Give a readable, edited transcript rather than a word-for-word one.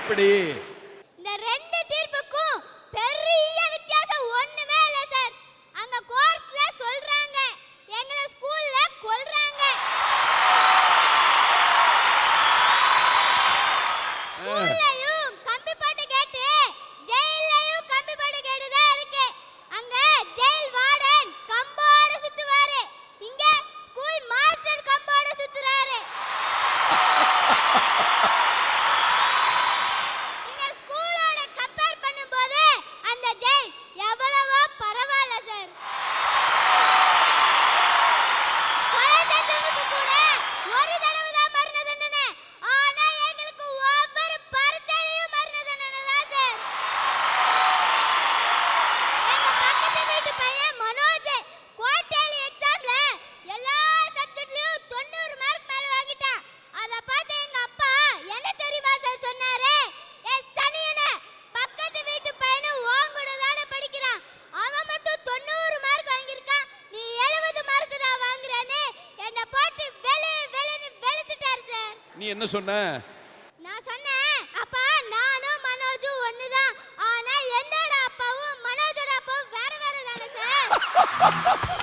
எப்படி? இந்த ரெண்டு தீர்ப்புக்கும் பெரிய வித்தியாசம் ஒண்ணுமே இல்ல சார். அங்க கோர்ட்ல சொல்றாங்க எங்களை ஸ்கூல்ல கொல்றாங்க. ஸ்கூல்லையும் கம்பி பாட்டு கேட்டு ஜெயிலையும் கம்பி பாட்டு கேட்டுதான் இருக்கு. அங்க ஜெயில் வார்டன் கம்போட சுத்துவாரு, இங்க ஸ்கூல் மாஸ்டர் கம்போட சுத்துறாரு. இந்த ஸ்கூலோட கம்பேர் பண்ணும்போது அந்த ஜெயில் எவ்வளவோ பரவாயில்ல சார். கொலை செஞ்சவங்களுக்கு கூட ஒரு தடவை தான் மரண தண்டனை, ஆனா எங்களுக்கு ஒவ்வொரு பரீட்சையிலும் மரண தண்டனை தான் சார். எங்க பக்கத்து வீட்டு பையன் மனோஜ் குவார்டர்லி எக்ஸாம்ல எல்லா சப்ஜெக்ட்லயும் 90 மார்க் மேல வாங்கிட்டான். அத பார்த்து எங்க அப்பா என்ன தெரியுமா சார் சொன்னாரு? சனியனே, பக்கத்து வீட்டு பையனும் உன் கூட தானே படிக்கிறான், அவன் மட்டும் 90 மார்க் வாங்கியிருக்கான், நீ 70 மார்க் தான் வாங்குறேன்னு என்னை போட்டு வெளுன்னு வெளுத்துட்டாரு சார். நீ என்ன சொன்ன? நான் சொன்னேன், அப்பா நானும் மனோஜும் ஒண்ணுதான், ஆனா என்னோட அப்பாவும் மனோஜோட அப்பாவும் வேற வேற தானே சார்.